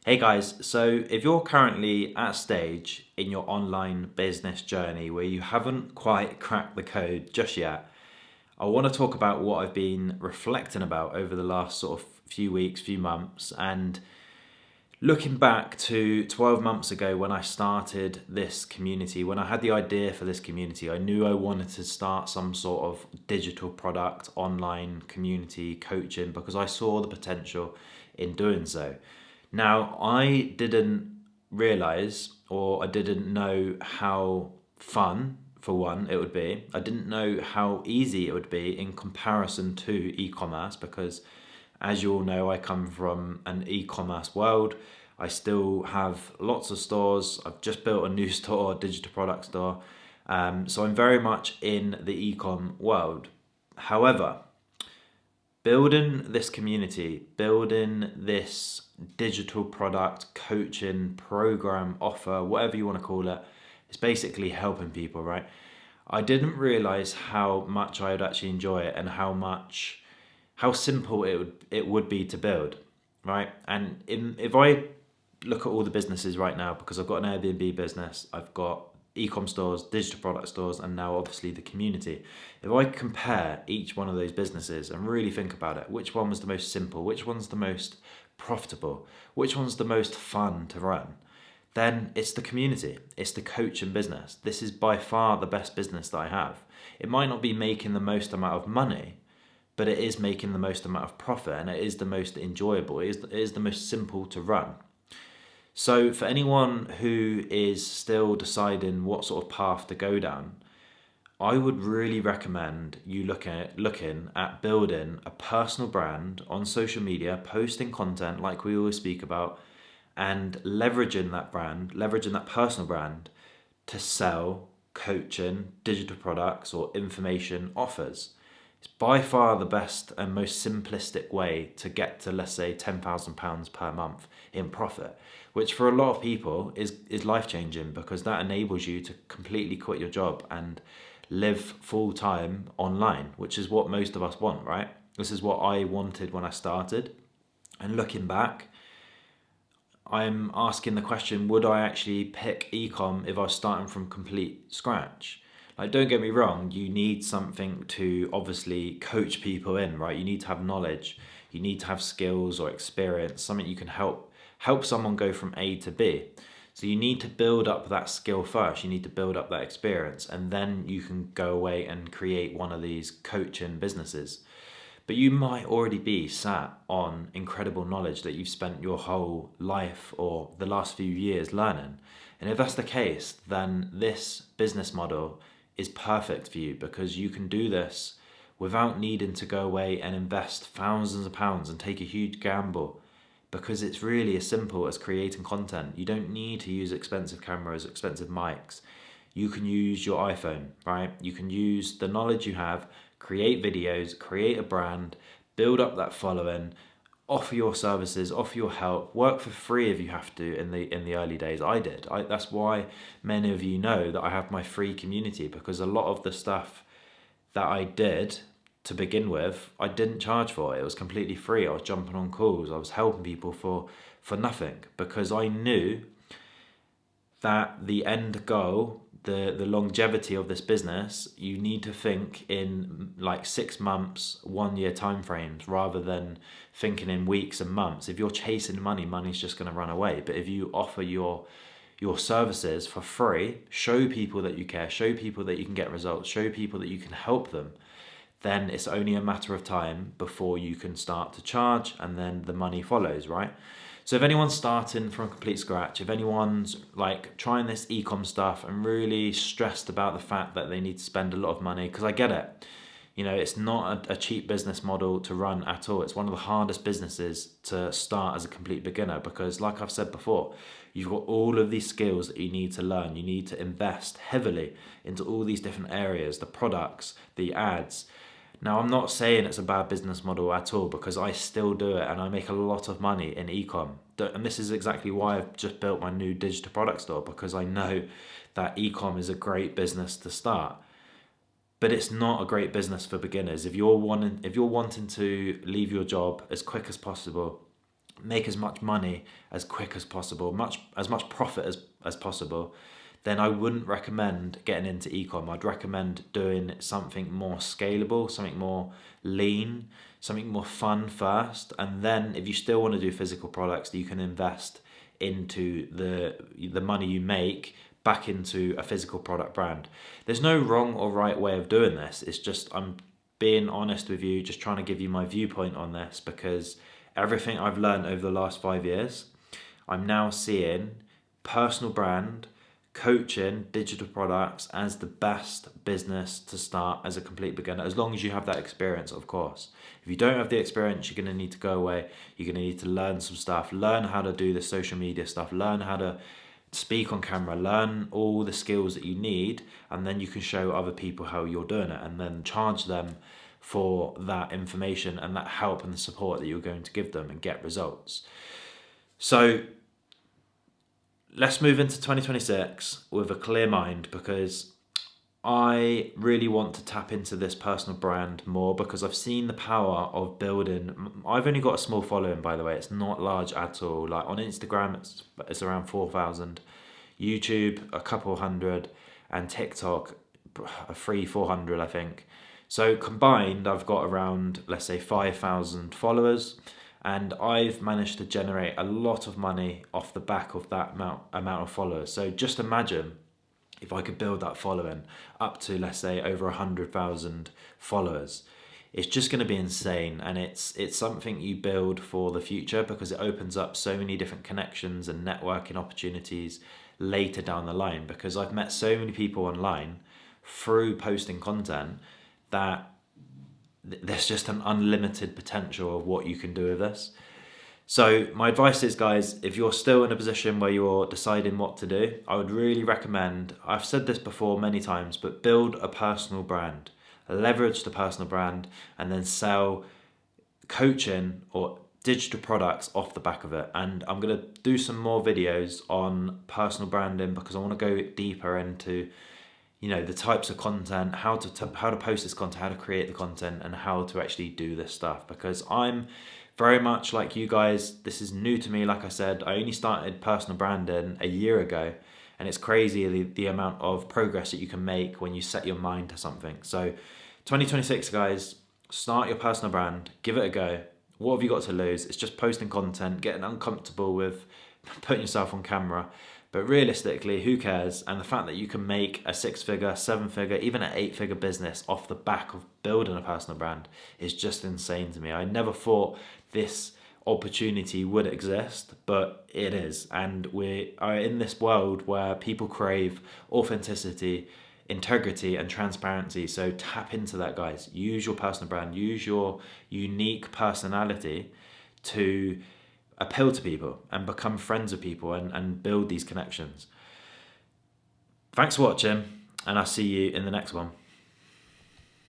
Hey guys, so if you're currently at a stage in your online business journey where you haven't quite cracked the code just yet, I want to talk about what I've been reflecting about over the last sort of few weeks, few months, and looking back to 12 months ago when I started this community, when I had the idea for this community, I knew I wanted to start some sort of digital product, online community coaching because I saw the potential in doing so. Now, I didn't realize or I didn't know how fun, for one, it would be. I didn't know how easy it would be in comparison to e commerce because, as you all know, I come from an e commerce world. I still have lots of stores. I've just built a new store, a digital product store. So I'm very much in the e-com world. However, building this community, building this digital product coaching program offer, whatever you want to call it, it's basically helping people, right? I didn't realize how much I would actually enjoy it and how simple it would be to build, right? And if I look at all the businesses right now, because I've got an Airbnb business, I've got e-com stores, digital product stores, and now obviously the community. If I compare each one of those businesses and really think about it, which one was the most simple, which one's the most profitable, which one's the most fun to run, then it's the community, it's the coaching business. This is by far the best business that I have. It might not be making the most amount of money, but it is making the most amount of profit and it is the most enjoyable. It is the most simple to run. So, for anyone who is still deciding what sort of path to go down, I would really recommend you looking at building a personal brand on social media, posting content like we always speak about, and leveraging that brand, leveraging that personal brand to sell coaching, digital products, or information offers. It's by far the best and most simplistic way to get to, let's say, £10,000 per month in profit, which for a lot of people is life changing because that enables you to completely quit your job and live full time online, which is what most of us want, right? This is what I wanted when I started. And looking back, I'm asking the question, would I actually pick ecom if I was starting from complete scratch? Like, don't get me wrong, you need something to obviously coach people in, right? You need to have knowledge, you need to have skills or experience, something you can help someone go from A to B. So you need to build up that skill first, you need to build up that experience, and then you can go away and create one of these coaching businesses. But you might already be sat on incredible knowledge that you've spent your whole life or the last few years learning. And if that's the case, then this business model is perfect for you because you can do this without needing to go away and invest thousands of pounds and take a huge gamble because it's really as simple as creating content. You don't need to use expensive cameras, expensive mics. You can use your iPhone, right? You can use the knowledge you have, create videos, create a brand, build up that following, offer your services, offer your help, work for free if you have to in the early days. I did. That's why many of you know that I have my free community because a lot of the stuff that I did to begin with, I didn't charge for. It was completely free. I was jumping on calls. I was helping people for nothing because I knew that the end goal, the longevity of this business, you need to think in like 6 months, 1 year timeframes rather than thinking in weeks and months. If you're chasing money, money's just going to run away. But if you offer your services for free, show people that you care, show people that you can get results, show people that you can help them, then it's only a matter of time before you can start to charge and then the money follows, right? So if anyone's starting from complete scratch, if anyone's like trying this ecom stuff and really stressed about the fact that they need to spend a lot of money, because I get it, it's not a cheap business model to run at all. It's one of the hardest businesses to start as a complete beginner because, like I've said before, you've got all of these skills that you need to learn. You need to invest heavily into all these different areas, the products, the ads. Now, I'm not saying it's a bad business model at all because I still do it and I make a lot of money in ecom. And this is exactly why I've just built my new digital product store because I know that ecom is a great business to start. But it's not a great business for beginners. If you're wanting to leave your job as quick as possible make as much money as quick as possible, as much profit as possible, then I wouldn't recommend getting into ecom. I'd recommend doing something more scalable, something more lean, something more fun first. And then if you still want to do physical products, you can invest into the money you make back into a physical product brand. There's no wrong or right way of doing this. It's just I'm being honest with you, just trying to give you my viewpoint on this, because everything I've learned over the last 5 years, I'm now seeing personal brand, coaching, digital products as the best business to start as a complete beginner, as long as you have that experience, of course. If you don't have the experience, you're going to need to go away. You're going to need to learn some stuff, learn how to do the social media stuff, learn how to speak on camera, learn all the skills that you need, and then you can show other people how you're doing it and then charge them for that information and that help and the support that you're going to give them and get results. So let's move into 2026 with a clear mind, because I really want to tap into this personal brand more, because I've seen the power of building. I've only got a small following, by the way. It's not large at all. Like on Instagram, it's around 4,000, YouTube a couple hundred, and TikTok 400, I think. So combined, I've got around, let's say, 5,000 followers, and I've managed to generate a lot of money off the back of that amount of followers. So just imagine if I could build that following up to, let's say, over 100,000 followers. It's just going to be insane, and it's something you build for the future, because it opens up so many different connections and networking opportunities later down the line. Because I've met so many people online through posting content that there's just an unlimited potential of what you can do with this. So my advice is, guys, if you're still in a position where you're deciding what to do, I would really recommend, I've said this before many times, but build a personal brand, leverage the personal brand, and then sell coaching or digital products off the back of it. And I'm going to do some more videos on personal branding, because I want to go deeper into the types of content, how to post this content, how to create the content, and how to actually do this stuff. Because I'm very much like you guys, this is new to me. Like I said, I only started personal branding a year ago, and it's crazy the amount of progress that you can make when you set your mind to something. So 2026, guys, start your personal brand, give it a go. What have you got to lose? It's just posting content, getting uncomfortable with putting yourself on camera. But realistically, who cares? And the fact that you can make a 6-figure, 7-figure, even an 8-figure business off the back of building a personal brand is just insane to me. I never thought this opportunity would exist, but it is. And we are in this world where people crave authenticity, integrity, and transparency. So tap into that, guys. Use your personal brand, use your unique personality to appeal to people and become friends with people and build these connections. Thanks for watching, and I'll see you in the next one.